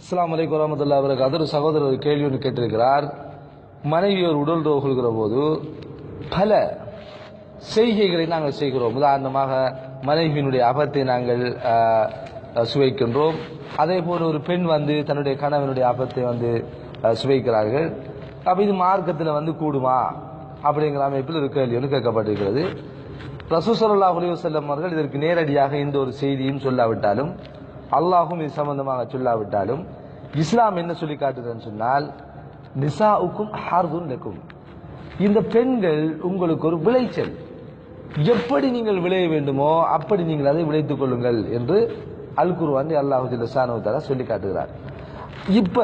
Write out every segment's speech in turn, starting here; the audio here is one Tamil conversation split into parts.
அஸ்ஸலாமு அலைக்கும் வரஹ்மத்துல்லாஹி வபரகாத்துஹு. ஒரு சகோதரர் கேள்வி ஒன்று கேட்டிருக்கிறார். மனைவியோர் உடல் கொள்கிற போது பல செய்கைகளை நாங்கள் செய்கிறோம். உதாரணமாக மனைவியினுடைய அபத்தை நாங்கள் சுவைக்கின்றோம். அதே போல ஒரு பெண் தன்னுடைய கணவனுடைய அபத்தை சுவைக்கிறார்கள். அப்ப இது மார்க்கத்தில் கூடுமா அப்படிங்கிற அமைப்பில் ஒரு கேள்வி ஒன்று கேட்கப்பட்டிருக்கிறது. ரசூல் ஸல்லல்லாஹு அலைஹி வஸல்லம் அவர்கள் இதற்கு நேரடியாக இந்த ஒரு செய்தியும் சொல்லாவிட்டாலும், அல்லாஹும் இது சம்பந்தமாக சொல்லாவிட்டாலும், இஸ்லாம் என்ன சொல்லி காட்டுதுன்னு சொன்னால், நிசாஉக்கும் ஹர்துன் லக்கும், இந்த பெண்கள் உங்களுக்கு ஒரு விளைச்சல், எப்படி நீங்கள் விளைய வேண்டுமோ அப்படி நீங்கள் அதை விளைத்துக் கொள்ளுங்கள் என்று அல் குர்ஆன் அல்லாஹ் ஜல்ல ஷானஹு தஆலா சொல்லி காட்டுகிறார். இப்ப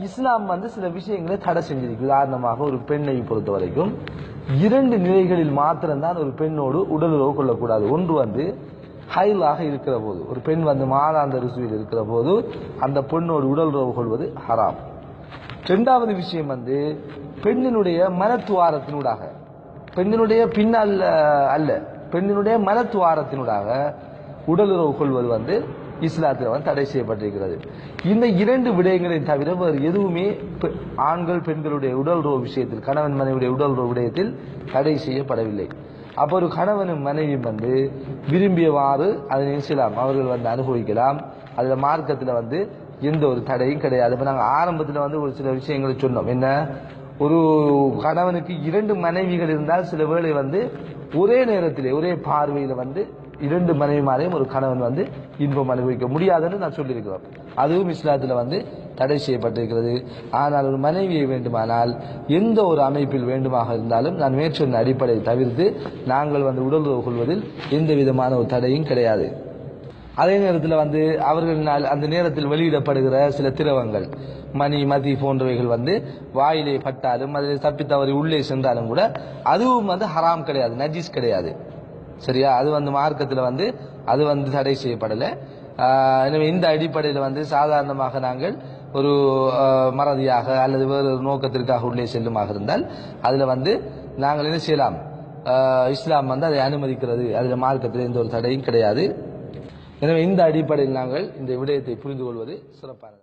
இஸ்லாம் சில விஷயங்களை தடை செஞ்சிருக்கு. உதாரணமாக ஒரு பெண்ணை பொறுத்த வரைக்கும் 2 நிலைகளில் மாத்திரம்தான் ஒரு பெண்ணோடு உடல் உறவு கொள்ளக்கூடாது. ஒன்று ஹைலாக இருக்கிற போது, ஒரு பெண் மாதாந்த ருசுவில் இருக்கிற போது அந்த பெண்ணோடு உடல் உறவு கொள்வது ஹராம். 2வது விஷயம் பெண்ணினுடைய மனத்துவாரத்தினூடாக, பெண்ணினுடைய பின்னல் அல்ல, பெண்ணினுடைய மனத்துவாரத்தினூடாக உடல் உறவு கொள்வது இஸ்லாத்தில் தடை செய்யப்பட்டிருக்கிறது. இந்த 2 விடயங்களையும் தவிர வேறு எதுவுமே ஆண்கள் பெண்களுடைய உடல் உறவு விஷயத்தில், கணவன் மனைவியுடைய உடல் உறவு விடயத்தில் தடை செய்யப்படவில்லை. அப்போ ஒரு கணவனும் மனைவியும் விரும்பியவாறு அதனை செய்யலாம், அவர்கள் அனுபவிக்கலாம். அதுல மார்க்கத்தில் எந்த ஒரு தடையும் கிடையாது. இப்ப நாங்கள் ஆரம்பத்தில் ஒரு சில விஷயங்களை சொன்னோம். என்ன, ஒரு கணவனுக்கு 2 மனைவிகள் இருந்தால் சில வேளை ஒரே நேரத்திலே ஒரே பார்வையில் 2 மனைவிமாரையும் ஒரு கணவன் இன்பம் அனுபவிக்க முடியாதுன்னு நான் சொல்லியிருக்கிறோம். அதுவும் இஸ்லாத்தில் தடை செய்யப்பட்டிருக்கிறது. ஆனால் ஒரு மனைவியை வேண்டுமானால் எந்த ஒரு அமைப்பில் வேண்டுமாக இருந்தாலும் நான் மேற்சொன்ன அடிப்படையை தவிர்த்து நாங்கள் உடல் உறவு கொள்வதில் எந்த விதமான ஒரு தடையும் கிடையாது. அதே நேரத்தில் அவர்கள் அந்த நேரத்தில் வெளியிடப்படுகிற சில திரவங்கள், மதி போன்றவைகள் வாயிலே பட்டாலும் அதில் தப்பி தவறி உள்ளே சென்றாலும் கூட அதுவும் ஹராம் கிடையாது, நஜீஸ் கிடையாது. சரியா? அது மார்க்கத்தில் அது தடை செய்யப்படலை. எனவே இந்த அடிப்படையில் சாதாரணமாக நாங்கள் ஒரு மறதியாக அல்லது வேறு நோக்கத்திற்காக உள்ளே செல்லுமாக இருந்தால் அதில் நாங்கள் என்ன செய்யலாம், இஸ்லாம் அதை அனுமதிக்கிறது. அதில் மார்க்கத்தில் எந்த ஒரு தடையும் கிடையாது. எனவே இந்த அடிப்படையில் நாங்கள் இந்த விடயத்தை புரிந்து கொள்வது சிறப்பானது.